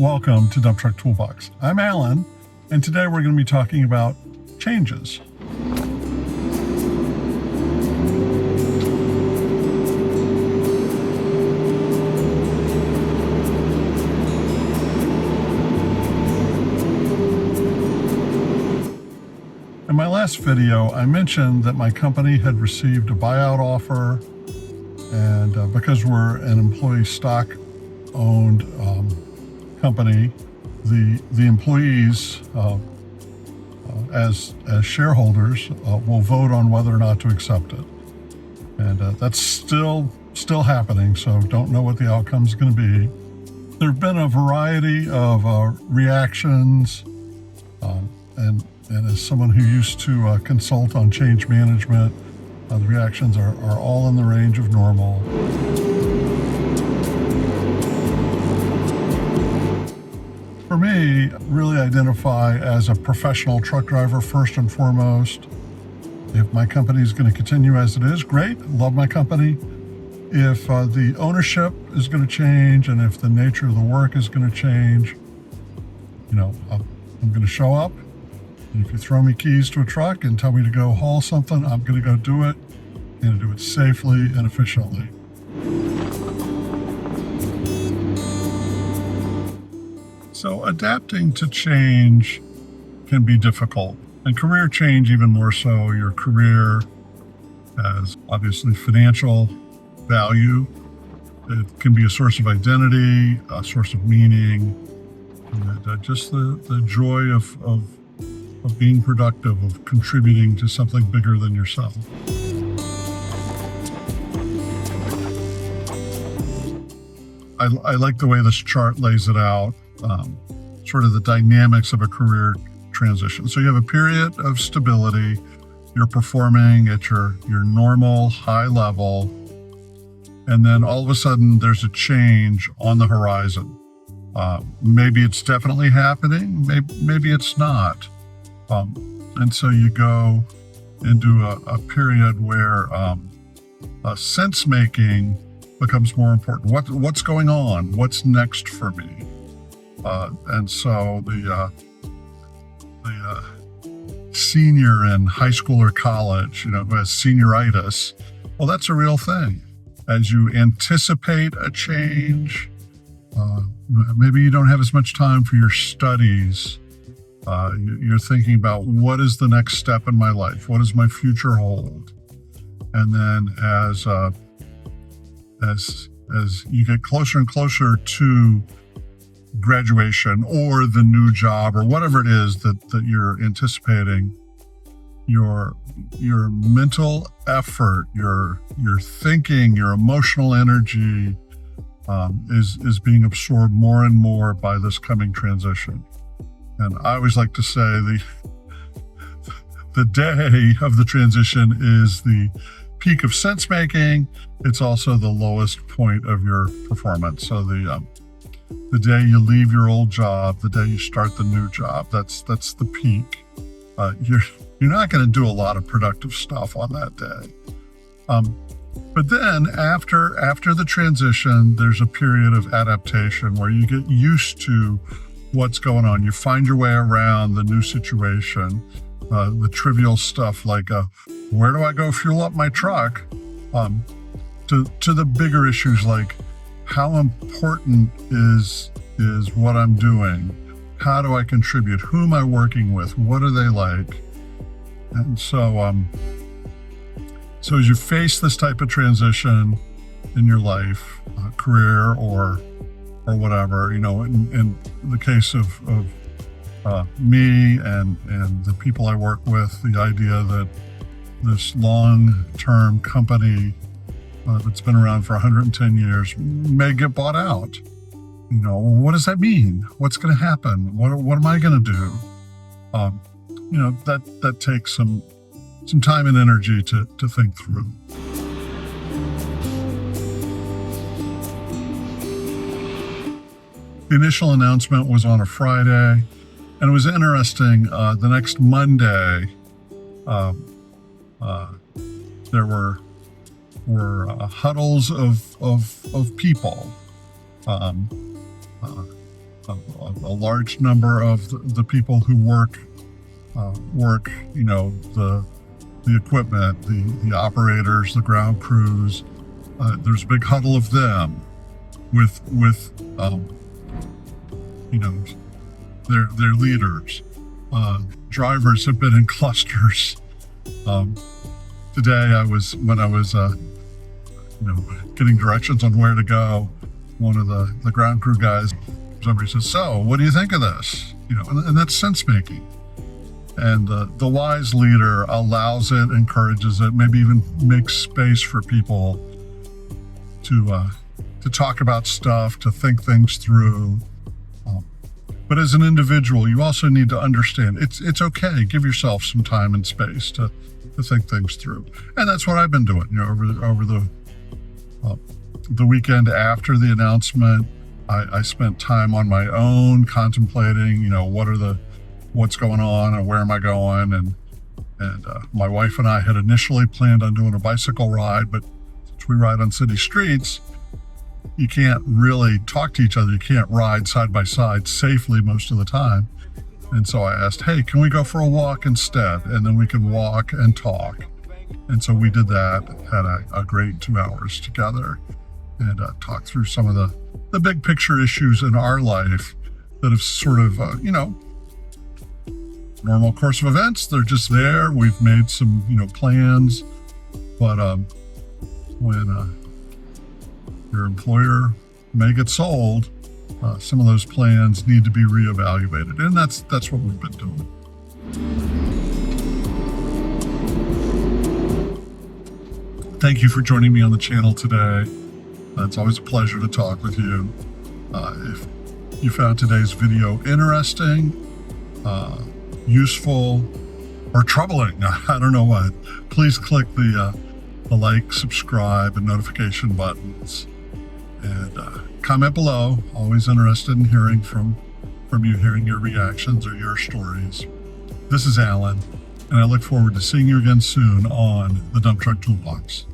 Welcome to Dump Truck Toolbox. I'm Alan, and today we're going to be talking about changes. In my last video, I mentioned that my company had received a buyout offer, and because we're an employee stock-owned company, the employees, as shareholders, will vote on whether or not to accept it, and that's still happening. So don't know what the outcome is going to be. There have been a variety of reactions, and as someone who used to consult on change management, the reactions are all in the range of normal. For me, really identify as a professional truck driver first and foremost. If my company is going to continue as it is, great, love my company. If the ownership is going to change and if the nature of the work is going to change, I'm going to show up. And if you throw me keys to a truck and tell me to go haul something, I'm going to go do it. I'm going to do it safely and efficiently. So adapting to change can be difficult, and career change even more so. Your career has obviously financial value. It can be a source of identity, a source of meaning, and just the joy of being productive, of contributing to something bigger than yourself. I like the way this chart lays it out, sort of the dynamics of a career transition. So you have a period of stability, you're performing at your normal high level, and then all of a sudden there's a change on the horizon. Maybe it's definitely happening, maybe it's not. And so you go into a period where sense making becomes more important. What's going on? What's next for me? And so the senior in high school or college, who has senioritis, well, that's a real thing. As you anticipate a change, maybe you don't have as much time for your studies. You're thinking about, what is the next step in my life? What does my future hold? And then as you get closer and closer to graduation or the new job or whatever it is that you're anticipating, your mental effort, your thinking, your emotional energy is being absorbed more and more by this coming transition. And I always like to say the day of the transition is the peak of sense making. It's also the lowest point of your performance. So the day you leave your old job, the day you start the new job, that's the peak. You're not going to do a lot of productive stuff on that day. But then after the transition, there's a period of adaptation where you get used to what's going on. You find your way around the new situation, the trivial stuff like where do I go fuel up my truck, to the bigger issues like how important is what I'm doing, how do I contribute, who am I working with, what are they like. And so as you face this type of transition in your life, career or whatever, in the case of me and the people I work with, the idea that this long-term company that's been around for 110 years may get bought out. What does that mean? What's going to happen? What am I going to do? That takes some time and energy to think through. The initial announcement was on a Friday, and it was interesting. The next Monday, there were huddles of people a large number of the people who work, the equipment, the operators, the ground crews. There's a big huddle of them with their leaders. Drivers have been in clusters. Today, when I was getting directions on where to go, one of the ground crew guys, somebody says, "So, what do you think of this?" And that's sense making. And the wise leader allows it, encourages it, maybe even makes space for people to talk about stuff, to think things through. But as an individual, you also need to understand it's okay. Give yourself some time and space to think things through. And that's what I've been doing. Over the weekend after the announcement, I spent time on my own contemplating, what's going on and where am I going. And my wife and I had initially planned on doing a bicycle ride, but since we ride on city streets, you can't really talk to each other. You can't ride side by side safely most of the time. And so I asked, hey, can we go for a walk instead? And then we can walk and talk. And so we did that, had a great 2 hours together, and talked through some of the big picture issues in our life that have sort of, normal course of events. They're just there. We've made some, plans. But when your employer may get sold, some of those plans need to be reevaluated. And that's what we've been doing. Thank you for joining me on the channel today. It's always a pleasure to talk with you. If you found today's video interesting, useful, or troubling, I don't know what, please click the like, subscribe, and notification buttons. And comment below. Always interested in hearing from you, hearing your reactions or your stories. This is Alan, and I look forward to seeing you again soon on the Dump Truck Toolbox.